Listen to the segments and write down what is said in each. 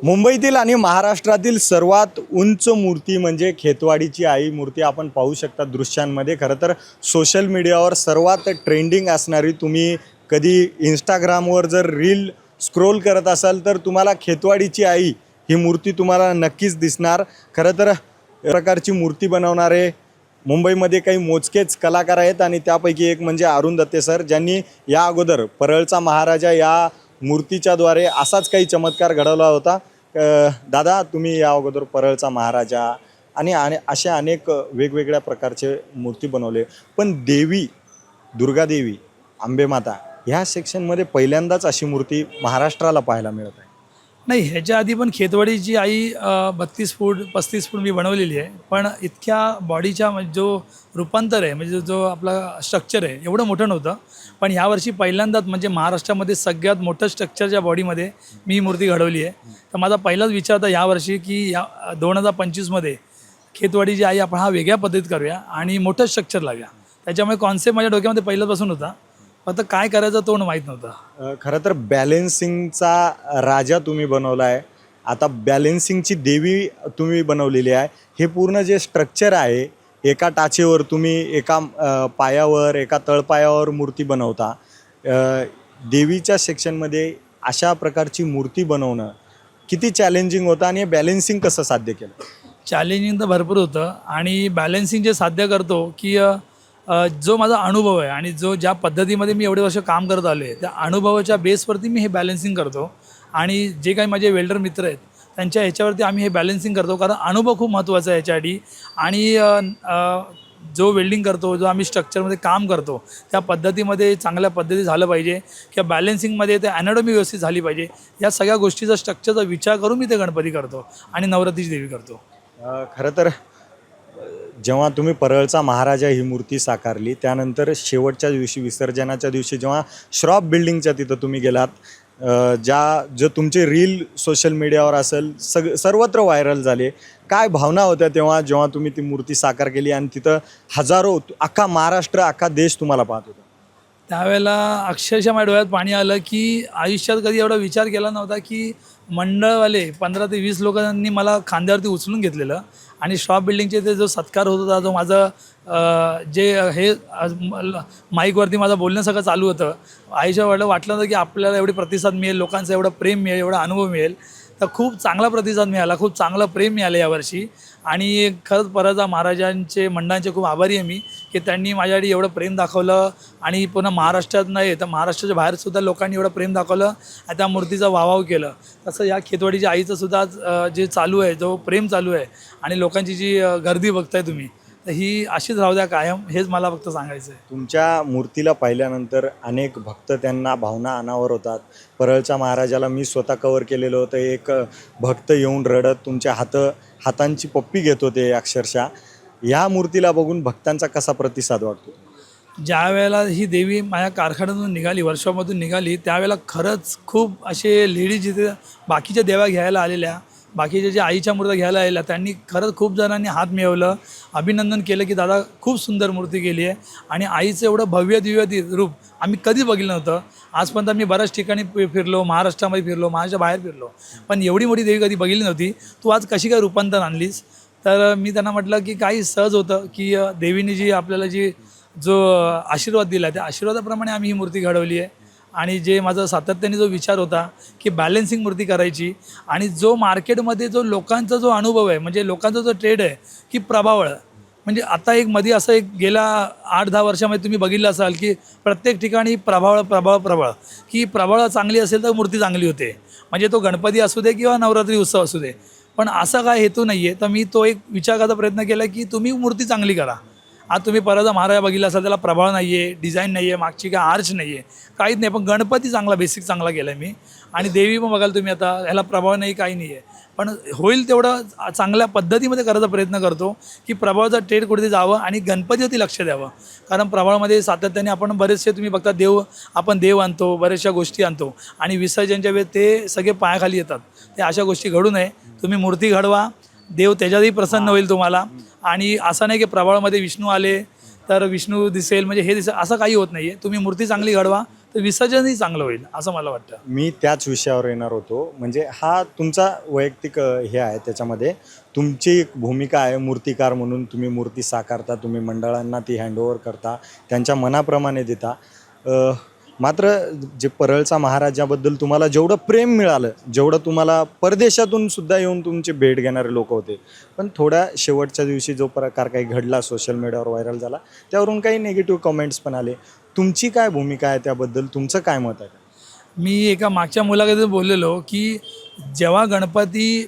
मुंबईतील आणि महाराष्ट्रातील सर्वात उंच मूर्ती म्हणजे खेतवाडीची आई मूर्ती आपण पाहू शकता दृश्यांमध्ये। खरं तर सोशल मीडियावर सर्वात ट्रेंडिंग असणारी, तुम्ही कधी इंस्टाग्रामवर जर रील स्क्रोल करत असाल तर तुम्हाला खेतवाडीची आई ही मूर्ती तुम्हाला नक्कीच दिसणार। खरं तर प्रकारची मूर्ती बनवणारे मुंबईमध्ये काही मोजकेच कलाकार आहेत आणि त्यापैकी एक म्हणजे अरुण दत्ते सर, ज्यांनी या अगोदर परळचा महाराजा या मूर्तीच्याद्वारे असाच काही चमत्कार घडवला होता। दादा, तुम्ही या अगोदर परळचा महाराजा आणि असे अनेक वेगवेगळ्या प्रकारचे मूर्ती बनवले, पण देवी दुर्गादेवी अंबेमाता ह्या सेक्शनमध्ये पहिल्यांदाच अशी मूर्ती महाराष्ट्राला पाहायला मिळत आहे। नाही, ह्याच्या आधी पण खेतवाडीची आई 32 फूट 35 फूट मी बनवलेली आहे, पण इतक्या बॉडीच्या म्हणजे जो रूपांतर आहे, म्हणजे जो आपला स्ट्रक्चर आहे एवढं मोठं नव्हतं। पण ह्यावर्षी पहिल्यांदाच म्हणजे महाराष्ट्रामध्ये सगळ्यात मोठं स्ट्रक्चरच्या बॉडीमध्ये मी ही मूर्ती घडवली आहे। तर माझा पहिलाच विचार होता यावर्षी की या 2025मध्ये खेतवाडीची आई आपण हा वेगळ्या पद्धतीत करूया आणि मोठं स्ट्रक्चर लावूया। त्याच्यामुळे कॉन्सेप्ट माझ्या डोक्यामध्ये पहिल्यापासून होता, फक्त काय करायचं तो माहीत नव्हता। खरं तर बॅलेन्सिंगचा राजा तुम्ही बनवला आहे, आता बॅलेन्सिंगची देवी तुम्ही बनवलेली आहे। हे पूर्ण जे स्ट्रक्चर आहे, एका टाचेवर तुम्ही एका पायावर एका तळपायावर मूर्ती बनवता। देवीच्या सेक्शनमध्ये अशा प्रकारची मूर्ती बनवणं किती चॅलेंजिंग होतं आणि बॅलेन्सिंग कसं साध्य केलं? चॅलेंजिंग तर भरपूर होतं आणि बॅलेन्सिंग जे साध्य करतो की जो माझा अनुभव आहे आणि ज्या पद्धतीमध्ये मी एवढे वर्ष काम करत आलो आहे त्या अनुभवाच्या बेसवरती मी हे बॅलेन्सिंग करतो। आणि जे काही माझे वेल्डर मित्र आहेत त्यांच्या ह्याच्यावरती आम्ही हे बॅलेन्सिंग करतो, कारण अनुभव खूप महत्त्वाचा आहे याच्यासाठी। आणि जो वेल्डिंग करतो, जो आम्ही स्ट्रक्चरमध्ये काम करतो त्या पद्धतीमध्ये चांगल्या पद्धती झालं पाहिजे किंवा बॅलेन्सिंगमध्ये ते ॲनाटॉमी व्यवस्थित झाली पाहिजे। या सगळ्या गोष्टीचा स्ट्रक्चरचा विचार करून मी ते गणपती करतो आणि नवरात्रीची देवी करतो। खरं तर जेव्हा तुम्ही परळचा महाराजा ही मूर्ती साकारली, त्यानंतर शेवटच्या दिवशी विसर्जनाच्या दिवशी जेव्हा श्रॉफ बिल्डिंगच्या तिथं तुम्ही गेलात, जो तुमचे रील सोशल मीडियावर असेल सर्वत्र व्हायरल झाले, काय भावना होत्या तेव्हा जेव्हा तुम्ही ती मूर्ती साकार केली आणि तिथं हजारो, अख्खा महाराष्ट्र अख्खा देश तुम्हाला पाहत होता? त्यावेळेला अक्षरशः माझ्या डोळ्यात पाणी आलं की आयुष्यात कधी एवढा विचार केला नव्हता की मंडळवाले 15 ते 20 लोकांनी मला खांद्यावरती उचलून घेतलेलं आणि श्रॉफ बिल्डिंगचे ते जो सत्कार होत होता, जो माझं जे हे माईकवरती माझं बोलणं सगळं चालू होतं, आयुष्यात वाटलं होतं की आपल्याला एवढे प्रतिसाद मिळेल, लोकांचा एवढं प्रेम मिळेल, एवढा अनुभव मिळेल। तर खूप चांगला प्रतिसाद मिळाला, खूप चांगलं प्रेम मिळालं यावर्षी। आणि खरंच परळचा महाराजांचे मंडळांचे खूप आभारी आहे मी की त्यांनी माझ्यासाठी एवढं प्रेम दाखवलं आणि पुन्हा महाराष्ट्रात नाही तर महाराष्ट्राच्या बाहेरसुद्धा लोकांनी एवढं प्रेम दाखवलं आणि त्या मूर्तीचा वाहवाह केलं। तसं या खेतवाडीच्या आईचंसुद्धा जे चालू आहे, जो प्रेम चालू आहे आणि लोकांची जी गर्दी बघताय तुम्ही, तर ही अशीच राहू द्या कायम, हेच मला फक्त सांगायचं आहे। तुमच्या मूर्तीला पाहिल्यानंतर अनेक भक्त त्यांना भावना अनावर होतात। परळच्या महाराजाला मी स्वतः कवर केलेलं होतं, एक भक्त येऊन रडत तुमच्या हातांची पप्पी घेत होते अक्षरशः। या मूर्तीला बघून भक्तांचा कसा प्रतिसाद वाटतो? ज्या वेळेला ही देवी माझ्या कारखान्यातून निघाली, वर्कशॉपमधून निघाली, त्यावेळेला खरंच खूप असे लेडीज जिथे बाकीच्या देवा घ्यायला आलेल्या, बाकीच्या ज्या आईच्या मूर्त्या घ्यायला आलेल्या, त्यांनी खरंच खूप जणांनी हात मिळवलं, अभिनंदन केलं की दादा खूप सुंदर मूर्ती केली आहे। आणि आईचं एवढं भव्य दिव्य रूप आम्ही कधीच बघितलं नव्हतं। आजपर्यंत आम्ही बऱ्याच ठिकाणी फिरलो, महाराष्ट्रामध्ये फिरलो, महाराष्ट्राच्या बाहेर फिरलो, पण एवढी मोठी देवी कधी बघितली नव्हती। तू आज कशी काय रूपांतर आणलीस? तर मी त्यांना म्हटलं की काही सहज होतं की देवीने जी आपल्याला जो आशीर्वाद दिला त्या आशीर्वादाप्रमाणे आम्ही ही मूर्ती घडवली आहे। आणि जे माझा सातत्याने जो विचार होता की बॅलेन्सिंग मूर्ती करायची आणि जो मार्केटमध्ये जो लोकांचा जो अनुभव आहे, म्हणजे लोकांचा जो ट्रेड आहे की प्रभावळ, म्हणजे आता एक मध्ये असं एक गेल्या 8-10 वर्षामध्ये तुम्ही बघितलं असाल की प्रत्येक ठिकाणी प्रभावळ की प्रभावळ चांगली असेल तर मूर्ती चांगली होते, म्हणजे तो गणपती असू दे किंवा नवरात्री उत्सव असू दे। पण असा काय हेतू नाही आहे, तर मी तो एक विचार करायचा प्रयत्न केला की तुम्ही मूर्ती चांगली करा। आज तुम्ही परळचा महाराजा बघितला असाल, त्याला प्रभाव नाही आहे, डिझाईन नाही आहे, मागची काय आर्च नाही आहे, काहीच नाही, पण गणपती चांगला बेसिक चांगला केला आहे मी। आणि देवी पण बघाल तुम्ही, आता ह्याला प्रभाव नाही, काही नाही आहे, पण होईल तेवढं चांगल्या पद्धतीमध्ये करायचा प्रयत्न करतो की प्रभावाचा ट्रेड कुठे जावं आणि गणपतीवरती लक्ष द्यावं। कारण प्रभावामध्ये सातत्याने आपण बरेचसे तुम्ही बघता आपण देव आणतो, बऱ्याचशा गोष्टी आणतो आणि विसर्जनच्या वेळेस ते सगळे पायाखाली येतात। ते अशा गोष्टी घडू नये, तुम्ही मूर्ती घडवा, देव त्याच्यातही प्रसन्न होईल तुम्हाला। आणि असं नाही की प्रभावामध्ये विष्णू आले तर विष्णू दिसेल, म्हणजे हे दिसेल, असं काही होत नाही आहे। तुम्ही मूर्ती चांगली घडवा तर विसर्जनही चांगलं होईल असं मला वाटतं. मी त्याच विषयावर येणार होतो. म्हणजे हा तुमचा वैयक्तिक हे आहे, त्याच्यामध्ये तुमची एक भूमिका आहे मूर्तिकार म्हणून. तुम्ही मूर्ती साकारता, तुम्ही मंडळांना ती हँडओव्हर करता, त्यांच्या मनाप्रमाणे देता. मात्र जे परळचा महाराजाबद्दल तुम्हाला जेवढं प्रेम मिळालं, जेवढं तुम्हाला परदेशातून सुद्धा येऊन तुमची भेट घेणारे लोक होते, पण थोड्या शेवटच्या दिवशी जो प्रकार काही घडला, सोशल मीडियावर व्हायरल झाला, त्यावरून काही निगेटिव्ह कमेंट्स पण आले. तुमची काय भूमिका आहे त्याबद्दल? तुमचं काय मत आहे? मी एका मागच्या मुलाखतीत बोललेलो की जेव्हा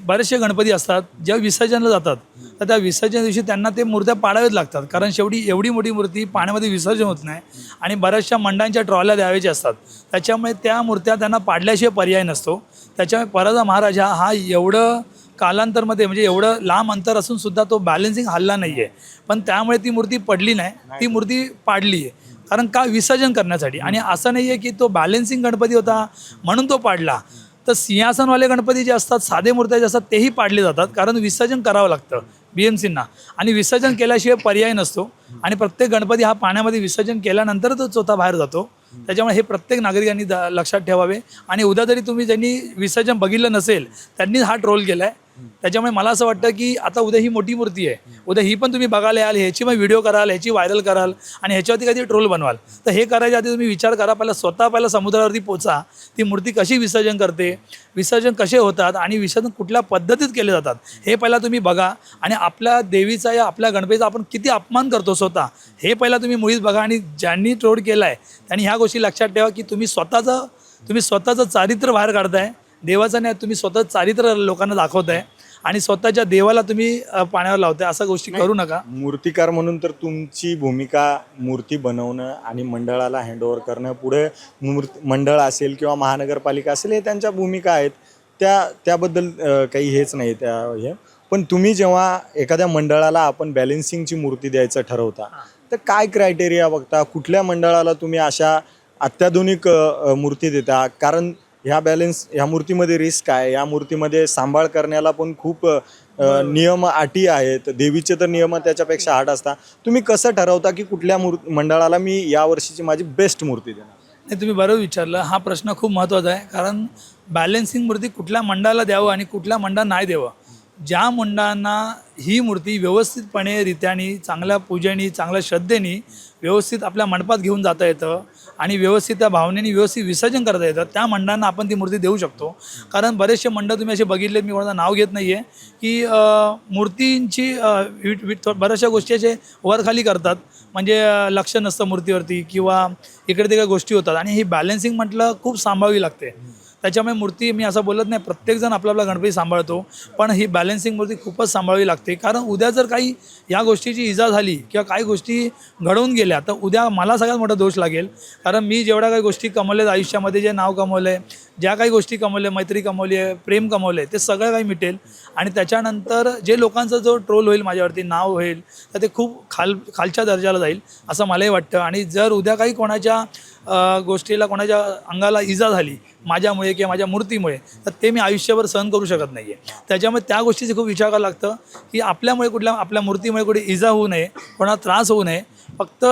बरेचसे गणपती असतात, जेव्हा विसर्जनला जातात, तर त्या विसर्जन दिवशी त्यांना ते मूर्त्या पाडाव्याच लागतात. कारण शेवटी एवढी मोठी मूर्ती पाण्यामध्ये विसर्जन होत नाही आणि बऱ्याचशा मंडळांच्या ट्रॉल्या द्यावायच्या असतात. त्याच्यामुळे त्या मूर्त्या त्यांना पाडल्याशिवाय पर्याय नसतो. त्याच्यामुळे परळचा महाराज हा एवढं कालांतरमध्ये, म्हणजे एवढं लांब अंतर असून सुद्धा तो बॅलेन्सिंग हल्ला नाही आहे, पण त्यामुळे ती मूर्ती पडली नाही, ती मूर्ती पाडली आहे. कारण का? विसर्जन करण्यासाठी. आणि असं नाही आहे की तो बॅलेन्सिंग गणपती होता म्हणून तो पाडला. तर सिंहासनवाले गणपती जे असतात, साधे मूर्त्या जे असतात, तेही पाडले जातात, कारण विसर्जन करावं लागतं BMCंना, आणि विसर्जन केल्याशिवाय पर्याय नसतो. आणि प्रत्येक गणपती हा पाण्यामध्ये विसर्जन केल्यानंतर तो स्वतः बाहेर जातो. त्याच्यामुळे हे प्रत्येक नागरिकांनी लक्षात ठेवावे. आणि उद्या जरी तुम्ही ज्यांनी विसर्जन बघितलं नसेल, त्यांनीच हा ट्रोल केला आहे. त्याच्यामुळे मला असं वाटतं की आता उद्या ही मोठी मूर्ती आहे, उद्या ही पण तुम्ही बघायला याल, ह्याची मग व्हिडिओ कराल, ह्याची व्हायरल कराल आणि ह्याच्यावरती काहीतरी ट्रोल बनवाल. तर हे करायच्या आधी तुम्ही विचार करा, पहिला समुद्रावरती पोचा, ती मूर्ती कशी विसर्जन करते, विसर्जन कसे होतात आणि विसर्जन कुठल्या पद्धतीत केले जातात, हे पहिला तुम्ही बघा. आणि आपल्या देवीचा या आपल्या गणपतीचा आपण किती अपमान करतो स्वतः, हे पहिला तुम्ही मुळीच बघा. आणि ज्यांनी ट्रोल केला आहे त्यांनी ह्या गोष्टी लक्षात ठेवा की तुम्ही स्वतःचं चारित्र्य बाहेर काढताय. देवाचं नाही, तुम्ही स्वतःचं चारित्र्य लोकांना दाखवताय आणि स्वतःच्या देवाला तुम्ही पाण्यावर लावताय. अशा गोष्टी करू नका. मूर्तिकार म्हणून तर तुमची भूमिका मूर्ती बनवणं आणि मंडळाला हँडओव्हर करणं, पुढे मंडळ असेल किंवा महानगरपालिका असेल, हे त्यांच्या भूमिका आहेत, त्याबद्दल काही हेच नाही त्या हे. पण तुम्ही जेव्हा एखाद्या मंडळाला आपण बॅलेन्सिंगची मूर्ती द्यायचं ठरवता, तर काय क्रायटेरिया बघता? कुठल्या मंडळाला तुम्ही अशा अत्याधुनिक मूर्ती देता? कारण ह्या मूर्तीमध्ये रिस्क आहे, या मूर्तीमध्ये सांभाळ करण्याला पण खूप नियम अटी आहेत. देवीचे तर नियम त्याच्यापेक्षा हार्ड असतात. तुम्ही कसं ठरवता की कुठल्या मंडळाला मी यावर्षीची माझी बेस्ट मूर्ती देणार? नाही, तुम्ही बरोबर विचारलं. हा प्रश्न खूप महत्त्वाचा आहे. कारण बॅलेन्सिंग मूर्ती कुठल्या मंडळाला द्यावं आणि कुठल्या मंडळाला नाही द्यावं. ज्या मंडळांना ही मूर्ती व्यवस्थितपणे रीत्याने, चांगल्या पूजेने, चांगल्या श्रद्धेने व्यवस्थित आपल्या मंडपात घेऊन जाता येतं आणि व्यवस्थित त्या भावनेने व्यवस्थित विसर्जन करता येतं, त्या मंडळांना आपण ती मूर्ती देऊ शकतो. कारण बरेचसे मंडळ तुम्ही असे बघितलेत, मी कोणाचं नाव घेत नाही आहे, की मूर्तींची बऱ्याचशा गोष्टी असे वरखाली करतात, म्हणजे लक्ष नसतं मूर्तीवरती किंवा इकडे तिकडे गोष्टी होतात. आणि ही बॅलेन्सिंग म्हटलं खूप सांभाळावी लागते. त्याच्यामुळे मूर्ती, मी असं बोलत नाही प्रत्येकजण आपला गणपती सांभाळतो, पण ही बॅलेन्सिंग मूर्ती खूपच सांभाळावी लागते. कारण उद्या जर काही या गोष्टीची इजा झाली किंवा काही गोष्टी घडवून गेल्या, तर उद्या मला सगळ्यात मोठा दोष लागेल. कारण मी जेवढ्या काही गोष्टी कमवल्यात आयुष्यामध्ये, जे नाव कमवलं आहे, ज्या काही गोष्टी कमवल्या, मैत्री कमवली आहे, प्रेम कमवलं आहे, ते सगळं काही मिटेल. आणि त्याच्यानंतर जे लोकांचा जो ट्रोल होईल, माझ्यावरती नाव होईल, तर ते खूप खालच्या दर्जाला जाईल असं मलाही वाटतं. आणि जर उद्या काही कोणाच्या गोष्टीला, कोणाच्या अंगाला इजा झाली माझ्यामुळे किंवा माझ्या मूर्तीमुळे, तर ते मी आयुष्यभर सहन करू शकत नाही आहे. त्याच्यामुळे त्या गोष्टीचं खूप विचार करावं लागतं की आपल्यामुळे आपल्या मूर्तीमुळे कुठे इजा होऊ नये, कोणाला त्रास होऊ नये. फक्त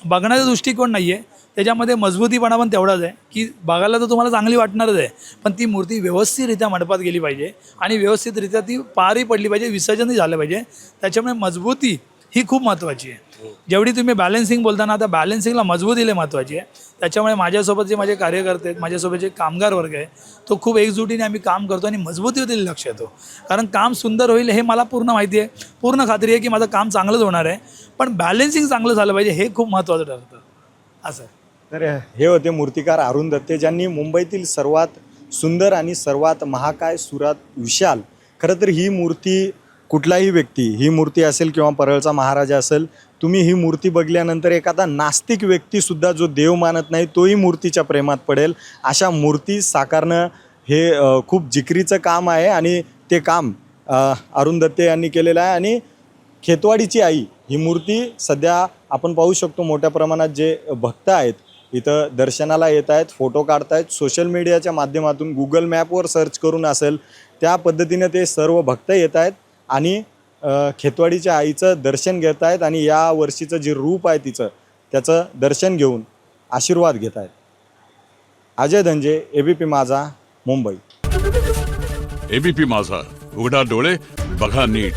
बघण्याचा दृष्टिकोन नाही आहे, त्याच्यामध्ये मजबूतीपणा पण तेवढाच आहे की बघायला तर तुम्हाला चांगली वाटणारच आहे, पण ती मूर्ती व्यवस्थितरित्या मंडपात गेली पाहिजे आणि व्यवस्थितरित्या ती पारही पडली पाहिजे, विसर्जनही झालं पाहिजे. त्याच्यामुळे मजबूती ही खूप महत्त्वाची आहे. जेवढी तुम्ही बॅलेन्सिंग बोलताना, त्या बॅलेन्सिंगला मजबूतीला महत्त्वाची आहे. त्याच्यामुळे माझ्यासोबत जे माझे कार्यकर्ते आहेत, माझ्यासोबत जे कामगार वर्ग आहे, तो खूप एकजुटीने आम्ही काम करतो आणि मजबूतीवर लक्ष येतो. कारण काम सुंदर होईल हे मला पूर्ण माहिती आहे, पूर्ण खात्री आहे की माझं काम चांगलंच होणार आहे, पण बॅलेन्सिंग चांगलं झालं पाहिजे, हे खूप महत्त्वाचं ठरतं. असं. तर हे होते मूर्तिकार अरुण दत्ते, ज्यांनी मुंबईतील सर्वात सुंदर आणि सर्वात महाकाय, सुरात विशाल, खरं तर ही मूर्ती, कुठलाही व्यक्ती, ही मूर्ती असेल किंवा परळचा महाराजा असेल, तुम्ही ही मूर्ती बघल्यानंतर एखादा नास्तिक व्यक्तीसुद्धा जो देव मानत नाही, तोही मूर्तीच्या प्रेमात पडेल. अशा मूर्ती साकारणं हे खूप जिकरीचं काम आहे आणि ते काम अरुण दत्ते यांनी केलेलं आहे. आणि खेतवाडीची आई ही मूर्ती सध्या आपण पाहू शकतो, मोठ्या प्रमाणात जे भक्त आहेत इथं दर्शनाला येत आहेत, फोटो काढत आहेत. सोशल मीडियाच्या माध्यमातून, गुगल मॅपवर सर्च करून असेल, त्या पद्धतीने ते सर्व भक्त येत आहेत आणि खेतवाडीच्या आईचं दर्शन घेत आहेत आणि या वर्षीचं जे रूप आहे तिचं, त्याचं दर्शन घेऊन आशीर्वाद घेत आहेत. अजय धंजे, ABP माझा, मुंबई. एबीपी माझा, उघडा डोळे बघा नीट.